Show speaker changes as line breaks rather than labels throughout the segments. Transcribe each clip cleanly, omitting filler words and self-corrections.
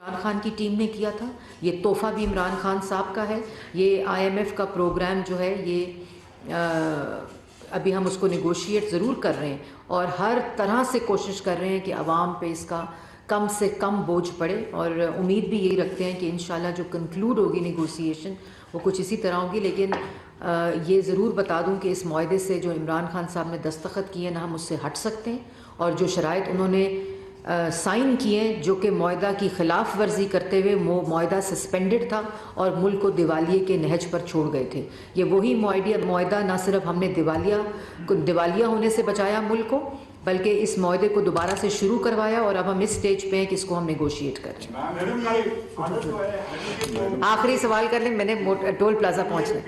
عمران خان کی ٹیم نے کیا تھا، یہ تحفہ بھی عمران خان صاحب کا ہے. یہ IMF کا پروگرام جو ہے یہ ابھی ہم اس کو نیگوشیٹ ضرور کر رہے ہیں اور ہر طرح سے کوشش کر رہے ہیں کہ عوام پہ اس کا کم سے کم بوجھ پڑے، اور امید بھی یہی رکھتے ہیں کہ انشاءاللہ جو کنکلوڈ ہوگی نیگوسیشن وہ کچھ اسی طرح ہوگی. لیکن یہ ضرور بتا دوں کہ اس معاہدے سے جو عمران خان صاحب نے دستخط کیے نہ ہم اس سے ہٹ سکتے ہیں، اور جو شرائط انہوں نے سائن کیے ہیں جو کہ معاہدہ کی خلاف ورزی کرتے ہوئے وہ معاہدہ سسپینڈڈ تھا اور ملک کو دیوالیے کے نہج پر چھوڑ گئے تھے. یہ وہی معاہدہ نہ صرف ہم نے دیوالیہ ہونے سے بچایا ملک کو، بلکہ اس معاہدے کو دوبارہ سے شروع کروایا، اور اب ہم اس سٹیج پہ ہیں کہ اس کو ہم نیگوشیٹ کر رہے ہیں. آخری سوال کر لیں، میں نے ٹول پلازا پہنچنا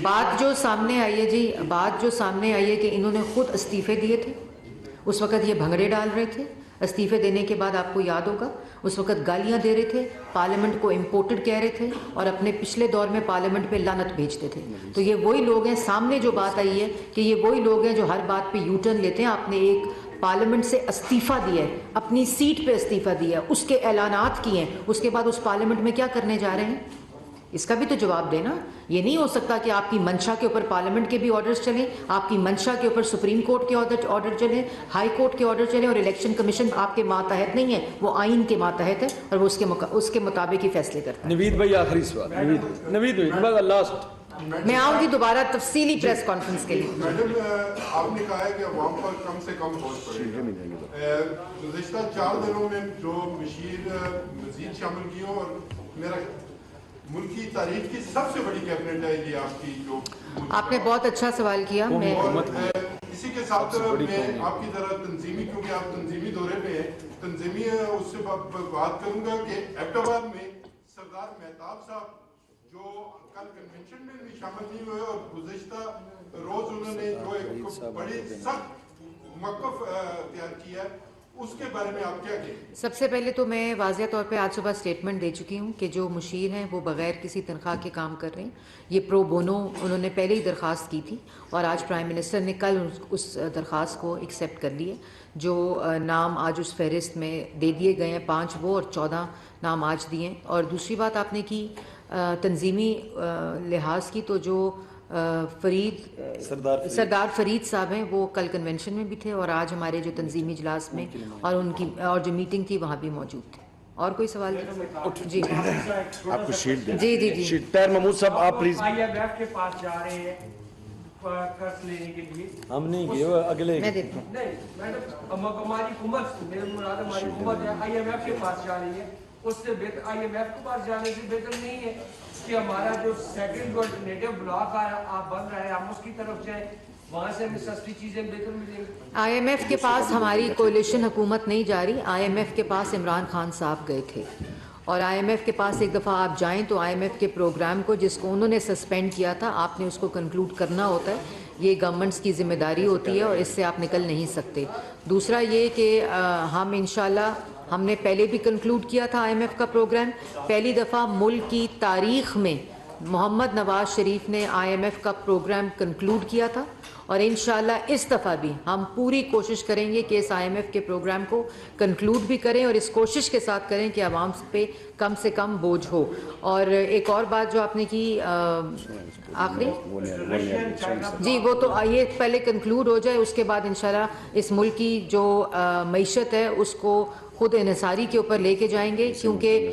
بات جو سامنے آئی ہے جی، بات جو سامنے آئی ہے کہ انہوں نے خود استعفے دیے تھے. اس وقت یہ بھنگڑے ڈال رہے تھے. استعفے دینے کے بعد آپ کو یاد ہوگا اس وقت گالیاں دے رہے تھے، پارلیمنٹ کو امپورٹڈ کہہ رہے تھے، اور اپنے پچھلے دور میں پارلیمنٹ پہ لعنت بھیجتے تھے. تو یہ وہی لوگ ہیں، سامنے جو بات آئی ہے کہ یہ وہی لوگ ہیں جو ہر بات پہ یو ٹرن لیتے ہیں. آپ نے ایک پارلیمنٹ سے استعفیٰ دیا ہے، اپنی سیٹ پہ استعفیٰ دیا ہے، اس کے اعلانات کیے ہیں، اس کے بعد اس پارلیمنٹ میں کیا کرنے جا رہے ہیں؟ اس کا بھی تو جواب دینا. یہ نہیں ہو سکتا کہ آپ کی منشا کے اوپر پارلیمنٹ کے بھی آرڈرز چلیں، آپ کی منشا کے اوپر سپریم کورٹ کے آرڈر چلیں، ہائی کورٹ کے آرڈر چلیں، اور الیکشن کمیشن آپ کے ماتحت نہیں ہے، وہ آئین کے ماتحت ہے اور وہ اس کے مطابق ہی فیصلے کرتا ہے.
نوید بھائی آخری سوال. نوید بھائی لاسٹ.
میں آؤں گی دوبارہ تفصیلی پریس کانفرنس کے لیے.
میڈم آپ نے کہا ہے کہ عوام پر کم سے کم بوجھ پڑے گا. گزشتہ 4 دنوں میں جو مشیر مزید شامل کی ہوں، اور میرا ملک کی تاریخ کی سب سے بڑی کیبنٹ ہے یہ آپ کی جو.
آپ نے بہت اچھا سوال کیا. میں
اسی کے ساتھ میں آپ کی ذرا تنظیمی، کیونکہ آپ تنظیمی دورے پہ ہیں، تنظیمی اس سے بات کروں گا کہ ایبٹ آباد میں سردار مہتاب صاحب جو کل کنونشن میں بھی شامل نہیں ہوئے، اور گزشتہ روز انہوں نے جو ایک بڑی سخت موقف اختیار کیا ہے، اس کے بارے میں آپ کیا کہیں؟
سب سے پہلے تو میں واضح طور پہ آج صبح سٹیٹمنٹ دے چکی ہوں کہ جو مشیر ہیں وہ بغیر کسی تنخواہ کے کام کر رہے ہیں. یہ پرو بونو انہوں نے پہلے ہی درخواست کی تھی، اور آج پرائم منسٹر نے کل اس درخواست کو ایکسیپٹ کر لی ہے. جو نام آج اس فہرست میں دے دیے گئے ہیں 5 وہ اور 14 نام آج دیے ہیں. اور دوسری بات آپ نے کی تنظیمی لحاظ کی، تو جو سردار فرید صاحب ہیں وہ کل کنونشن میں بھی تھے اور آج ہمارے جو تنظیمی اجلاس میں اور جو میٹنگ تھی وہاں بھی موجود تھے. اور کوئی سوال؟ جی
آپ کو شیٹ دیں.
جی جی جی
طاہر محمود صاحب آپ پلیز.
IMF کے پاس جا رہے ہیں قرض لینے کے لیے.
ہم نہیں گئے، اگلے
میں دیتا ہوں.
نہیں میڈم، ہماری حکومت، میرے مراد ہماری حکومت ہے IMF کے پاس جا رہی ہے. اس سے بہتر IMF کے پاس جانے سے بہتر نہیں ہے کہ ہمارا جو سیکنڈ الٹرنیٹو بلاک آپ بن رہا ہے، ہم اس کی طرف جائیں، وہاں سے ہمیں سستی چیزیں بہتر ملیں گی.
IMF کے پاس ہماری کولیشن حکومت نہیں جا رہی. IMF کے پاس عمران خان صاحب گئے تھے، اور IMF کے پاس ایک دفعہ آپ جائیں تو IMF کے پروگرام کو جس کو انہوں نے سسپینڈ کیا تھا، آپ نے اس کو کنکلوڈ کرنا ہوتا ہے. یہ گورنمنٹس کی ذمہ داری ہوتی ہے اور اس سے آپ نکل نہیں سکتے. دوسرا یہ کہ ہم انشاءاللہ ہم نے پہلے بھی کنکلوڈ کیا تھا IMF کا پروگرام. پہلی دفعہ ملک کی تاریخ میں محمد نواز شریف نے IMF کا پروگرام کنکلوڈ کیا تھا، اور انشاءاللہ اس دفعہ بھی ہم پوری کوشش کریں گے کہ اس IMF کے پروگرام کو کنکلوڈ بھی کریں، اور اس کوشش کے ساتھ کریں کہ عوام پہ کم سے کم بوجھ ہو. اور ایک اور بات جو آپ نے کی آخری، جی وہ تو یہ پہلے کنکلوڈ ہو جائے، اس کے بعد انشاءاللہ اس ملک کی جو معیشت ہے اس کو خود انحصاری کے اوپر لے کے جائیں گے. کیونکہ